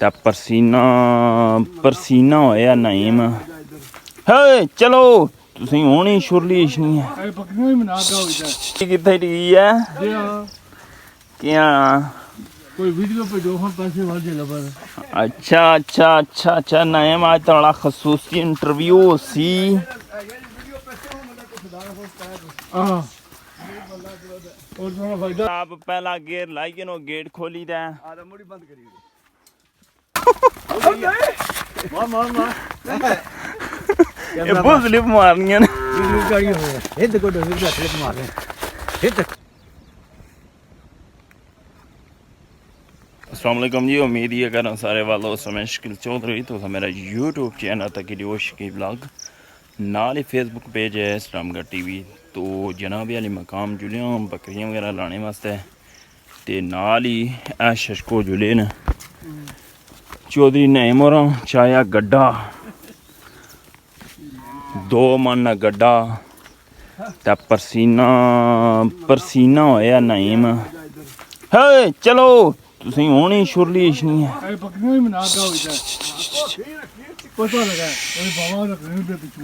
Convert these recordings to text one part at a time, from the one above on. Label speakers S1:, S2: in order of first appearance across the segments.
S1: ਤੇ ਪਰਸੀਨਾ ਹੋਇਆ ਨਈਮ। ਹੇ ਚਲੋ ਤੁਸੀਂ ਹੋਣੀ ਸ਼ੁਰਲੀ ਨਹੀਂ ਹੈ ਕਿੱਥੇ ਢੀ ਹੈ ਕਿਆ
S2: कोई वीडियो पे जो हम पैसे वाले लबर
S1: अच्छा नईम आज थोड़ा खसूसी इंटरव्यू सी आप पहला गेर लाइए नो गेट खोली दे
S2: मुड़ी बंद करिए
S1: ये बहुत स्लिप मारनी है अस्सलाम वालेकुम जी। उम्मीद ये कर सारे वालों समय शकील चौधरी तो मेरा यूट्यूब चैनल तक वीडियो शकील ब्लॉग नाल ही फेसबुक पेज है इस्लामगढ़ टीवी। तो जनाब वाली मकाम जुलियाँ बकरियाँ वगैरह लाने वास्ते ते नाल ही शशको जुले न चौधरी नईम और चाया गड्ढा 2 मन गड्ढा ते परसीना होया नईम। हे चलो ਤੁਸੀਂ ਹੋਣੀ ਸ਼ੁਰਲੀ ਨਹੀਂ ਹੈ
S2: ਇਹ ਬੱਕਰੀਆਂ ਹੀ ਮਨਾ ਦਾ ਹੋਈਦਾ ਪਤਾ ਲਗਾ ਉਹ ਬਾਵਾ ਦਾ ਘਰ ਦੇ ਪਿੱਛੇ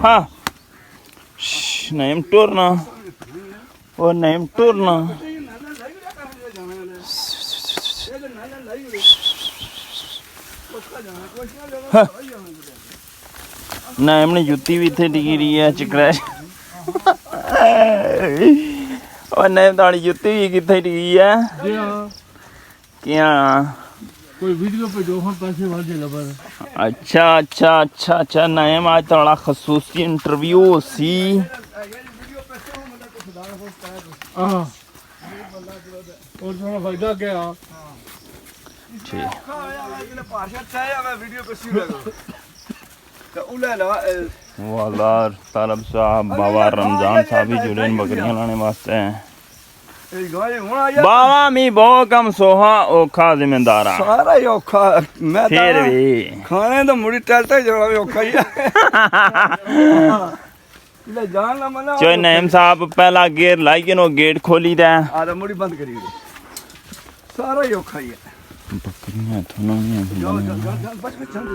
S1: ਹਾਂ ਨਈਮ ਟੁਰਨਾ ਉਹ ਨਈਮ ਟੁਰਨਾ ਨਈਮ ਨੇ ਜੁੱਤੀ ਵੀ ਇੱਥੇ ਡਿੱਗੀ ਰਹੀ ਹੈ ਚਕਰੈਸ਼ और नईम ताड़ी जुत्ती भी किथे डी है क्या
S2: कोई वीडियो पे जो हम पैसे वाले लबर
S1: अच्छा नईम आज थोड़ा खसूसी इंटरव्यू सी
S2: और थोड़ा फायदा क्या
S1: वाला तालब साहब बाबा रमजान साहब भी जुड़े बकरियां लाने वास्ते हैं बाबा मी बहुत कम सोहा औखा जिम्मेदार
S2: सारा ही औखा मैं
S1: फिर भी
S2: खाने तो मुड़ी टलता जोड़ा भी औखा ही ले जान ना मना
S1: चो नईम साहब पहला गेर लाइए नो गेट खोली दे
S2: आधा मुड़ी बंद करिए सारा ही औखा ही है
S1: बकरियां तो नहीं
S2: जाओ बच चल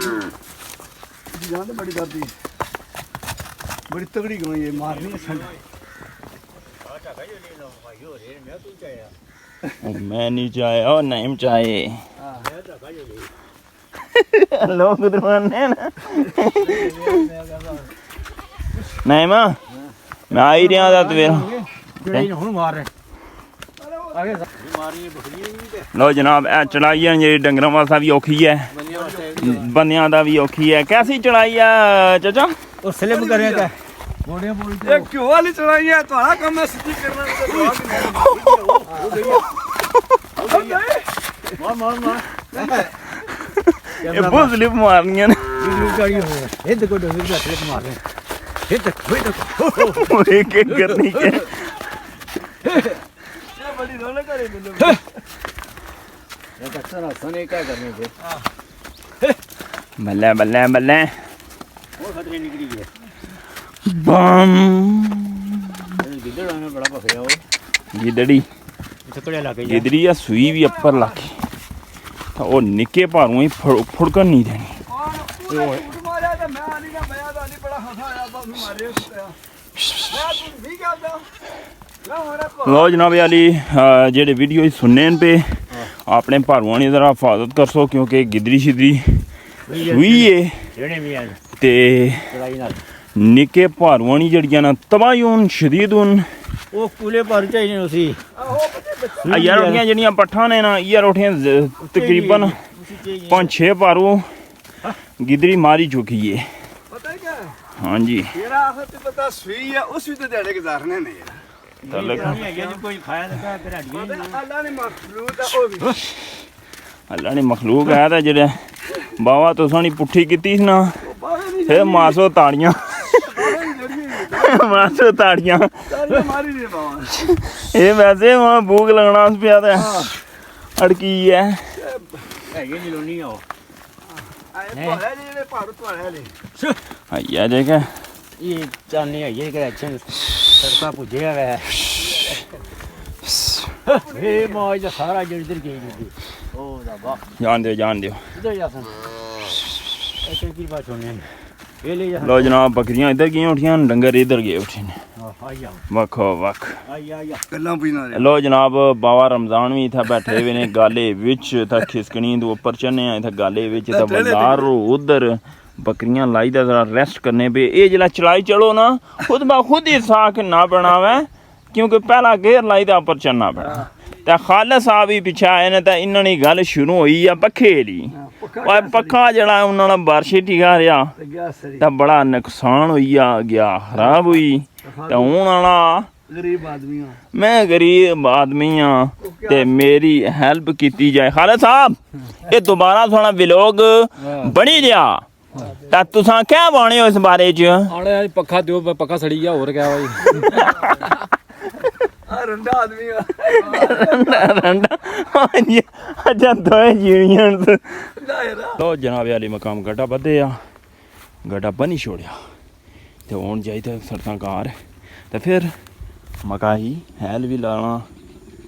S2: जान तो बड़ी करती बड़ी तगड़ी गई है मारनी है संग
S1: मैं नहीं चाहे और नईम चाहे लोग उधर ना नईम मैं आ ही रहा था
S2: हुन मार रहे
S1: लो जनाब ए चढ़ाई है जी डंगरों वास्ते भी औखी है बंदियां दा भी औखी है कैसी चढ़ाई है चाचा
S2: और स्लिप करेगा बोड़ियां बोलते ये क्यों वाली चढ़ाई है तुम्हारा काम है सिटी करना मार
S1: ये बहुत स्लिप मारनी है
S2: ये देखो स्लिप मार रहे ये देखो
S1: एक करनी के
S2: बड़ी रौनक है ये अच्छा ना सने क्या करने थे
S1: बल्ले बल्ले बल्ले
S2: वो खतरे निकली है
S1: बम
S2: गिदड़ में बड़ा पकड़ा हो
S1: गिदड़ी
S2: छकड़े लाके
S1: गिदड़ी या सुई भी अपर लाके तो वो निके पारों ही फुड़कन नहीं देनी
S2: मारा तो मैं आनी ना मैं तो आनी बड़ा हंसाया बस मारे मैं तू भी क्या था
S1: लो जनाब वाली जेडे वीडियो सुनने पे अपने भारुआं दी जरा हिफाजत कर सो क्योंकि गिदड़ी शिदड़ी हुई है ते निके भारुआं दी जड़ियां ना तबायून शदीदुन
S2: वो कूले पर चाहिए उसी
S1: यार उठियां जड़ियां पट्ठा ने ना यार उठियां तकरीबन 5-6 भारू गिदड़ी मारी चुकी है
S2: पता है क्या
S1: हाँ जी
S2: तेरा आखिर तो पता सुई है उस भी तो देने गुजारने नहीं है
S1: अल्लाह ने मखलूक है तो जेडे बाबा तुसां पुट्ठी कीती ना फिर मासो ताड़ियां मासो ताड़ियां ये वैसे वहाँ भूख लगना पिया तो अड़की है आइया देख
S2: ये चालनी है ये सड़का पुजे है
S3: ਇਹ ਮੌਜ ਦਾ ਸਾਰਾ ਜਿਹੜੀ ਦਰ ਗਈ ਜੀ ਉਹ ਦਾ ਵਾਹ
S1: ਜਾਣ ਦਿਓ
S3: ਇਧਰ ਜਾ ਸਨ ਇਹ ਕੀ ਬਾਤ ਹੋਣੀ ਇਹ ਲੈ ਜਾ
S1: ਲੋ ਜਨਾਬ ਬੱਕਰੀਆਂ ਇੱਧਰ ਗਈਆਂ ਉੱਠੀਆਂ ਡੰਗਰ ਇੱਧਰ ਗਏ ਉੱਠੇ ਨੇ
S3: ਆਇਆ
S1: ਵੱਖੋ ਵੱਖ
S3: ਆਇਆ
S2: ਗੱਲਾਂ ਪੀਣਾ
S1: ਲੋ ਜਨਾਬ ਬਾਬਾ ਰਮਜ਼ਾਨ ਵੀ ਇੱਥੇ ਬੈਠੇ ਹੋਏ ਨੇ ਗਾਲੇ ਵਿੱਚ ਤਾਂ ਖਿਸਕਣੀ ਦੇ ਉੱਪਰ ਚੰਨੇ ਆ ਇੱਥੇ ਗਾਲੇ ਵਿੱਚ ਤਾਂ ਬਜ਼ਾਰ ਉਧਰ बकरियां लाई दा जरा रेस्ट करने पे ये जिला चलाई चलो ना खुद ब खुद ही साख ना बनावे क्योंकि पहला घेर लाई दा पर चलना पैना ते खालिद साहब ही पिछे आए ने ते इन्हां दी गल शुरू होई आ पखे दी ओए पखा जेड़ा उन्हां दा बारिश टिका रहा ते बड़ा नुकसान होई गया खराब हुई ते हुण आना
S2: गरीब आदमी
S1: मैं गरीब आदमी हाँ ते मेरी हेल्प की जाए खालिद साहब ये दोबारा थोड़ा व्लॉग बनी गया ਤਾਂ ਤੁਸੀਂ ਕਿਆ ਬਾਣੇ ਹੋ ਇਸ ਬਾਰੇ ਚ
S3: ਆਲੇ ਪੱਖਾ ਦਿਓ ਪੱਖਾ ਸੜੀ ਗਿਆ ਹੋਰ ਕਿਆ ਬਾਈ
S2: ਆ ਰੰਡਾ ਆਦਮੀ ਆ
S1: ਰੰਡਾ ਹਾਂਜੀ ਅੱਜਾ ਦੋਏ ਜੀਵੀਆਂ ਲੋ ਜਨਾਬ ਅਲੀ ਮਕਾਮ ਗੱਡਾ ਬੱਧੇ ਆ ਗੱਡਾ ਬਣੀ ਛੋੜਿਆ ਤੇ ਹੁਣ ਜਾਈ ਤੇ ਸਰਤਾਂ ਕਾਰ ਤੇ ਫਿਰ ਮਕਾਈ ਹੈਲ ਵੀ ਲਾਣਾ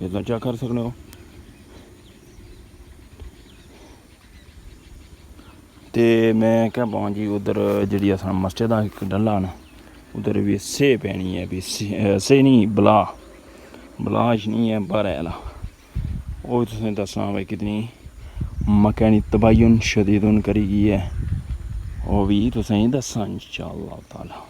S1: ਇਦਾਂ ਚਾ ਕਰ ਸਕਦੇ ਹੋ ਤੇ ਮੈਂ ਕਿਹਾ ਬਾਂ ਜੀ ਉਧਰ ਜਿਹੜੀ ਅਸਾਂ ਮਸਜਿਦ ਦਾ ਇੱਕ ਡੱਲਾ ਨਾ ਉਧਰ ਵੀ ਸੇ ਪੈਣੀ ਹੈ ਵੀ ਸੇ ਨਹੀਂ ਬਲਾਸ਼ ਨਹੀਂ ਹੈ ਬਰੈਲਾ ਉਹ ਤੁਸੀਂ ਦੱਸਾਂ ਬਈ ਕਿਤਨੀ ਮਕਾਨੀ ਤਬਾਯਨ ਸ਼ਦੀਦਨ ਕਰੀ ਗਈ ਹੈ ਉਹ ਵੀ ਤੁਸੀਂ ਦੱਸਾਂ ਇਨਸ਼ਾਅੱਲਾਹ ਤਾਲਾ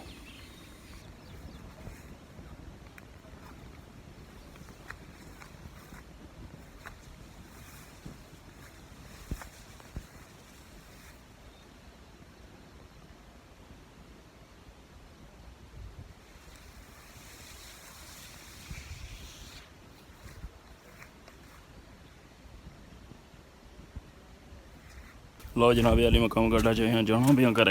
S1: लो जनाब अली मकाम गड्ढा जो यहाँ जाना भी कर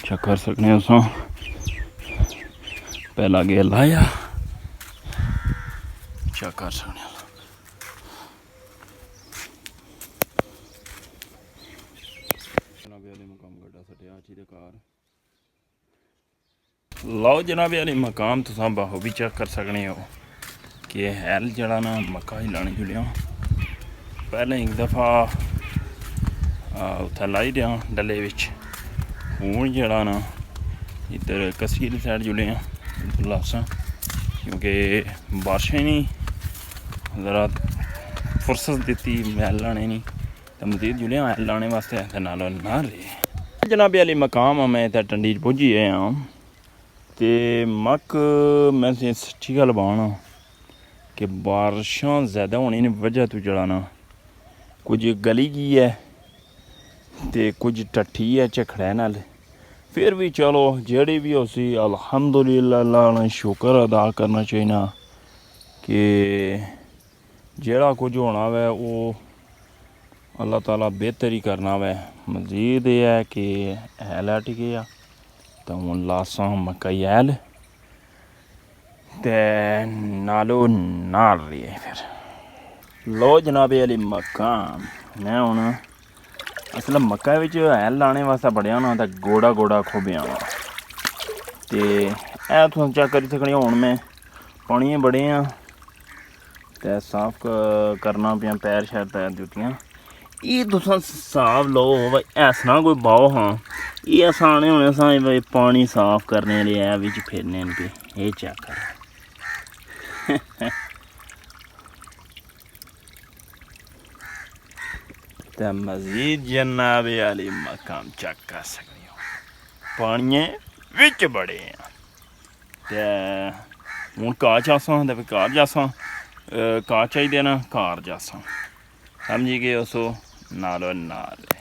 S1: चेक कर सकने उस पहला गेर लाया चेक कर सकने जनाब अली मकाम गड्ढा सटिया अच्छी कार लो जनाब अली मकाम तुम बाहो भी चेक कर सकने हो कि हैल जड़ा ना मक्का ही लाने जुड़िया पहले एक दफ़ा उत्थे लाई दिया डले विच हूँ जड़ा ना इधर कसीर साइड जुड़े हैं लासा क्योंकि बारिशें नहीं ज़रा फुर्सत दी मैल लाने नहीं तो मजीद जुड़े मैल लाने वास्ते तो नालों ना रहे जनाब अली मकाम मैं इतना टंडी पुजी आया तो मक मैं सच्ची गल बाना कि बारिशां ज़्यादा होने की वजह तो जड़ा ना कुछ गली गई है तो कुछ टट्ठी है झखड़े नाल फिर भी चलो जेह्ड़ी भी उसी अल्हम्दुलिल्लाह अल्लाह ने शुक्र अदा करना चाहिए कि जेह्ड़ा कुछ होना वै वो अल्लाह ताला बेहतर ही करना वै मजीद ये है कि हैल हट गया तो हूँ लासां मकई हैल ते नालो नाल रही है फिर लो जनाब अली मकाम मैं हूँ असल मक्का विच हैल लाने वास्ते बड़िया ना तो गोड़ा गोड़ा खोबिया वा तो यह तुम चेक करी सकने हूँ मैं पानी बड़े हैं तो साफ करना पिया पैर शैर पैर जुतियाँ ये तुस हिसाब लो भाई ऐसा कोई बाओ हाँ ये आसाने होने सा भाई पानी साफ करने लिए बिच फिरने पे ये चेक कर तो मजीद जनाब अली मकाम चेक कर सकते हो पानी विच बड़े हैं तो हूँ घाह चासां तो फिर घर जासां घाह चाहिए ना घर जासां समझी गए उसो नालो नाल